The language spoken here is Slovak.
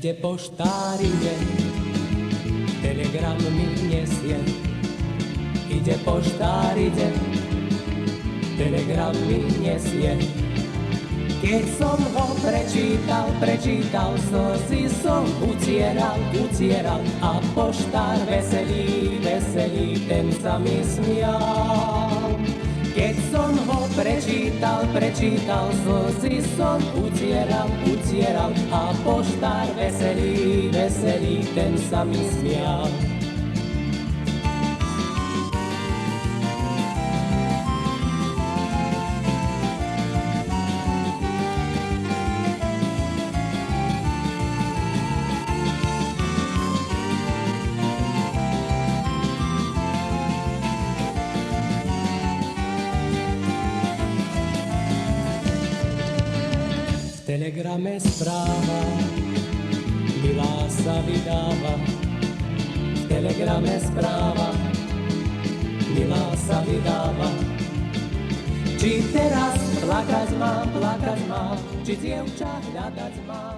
Ide poštár, ide, telegram mi nesie. Ide poštár, ide, telegram mi nesie. Keď som ho prečítal, slzy som utieral a poštár veselý, ten sa mi smial. Keď som ho prečítal, slzy som utieral a poštár veselý, ten sa mi smial. V telegrame správa, milá sa vydáva. V telegrame správa, milá sa vydáva. Či teraz plakať mám, či dievča hľadať mám.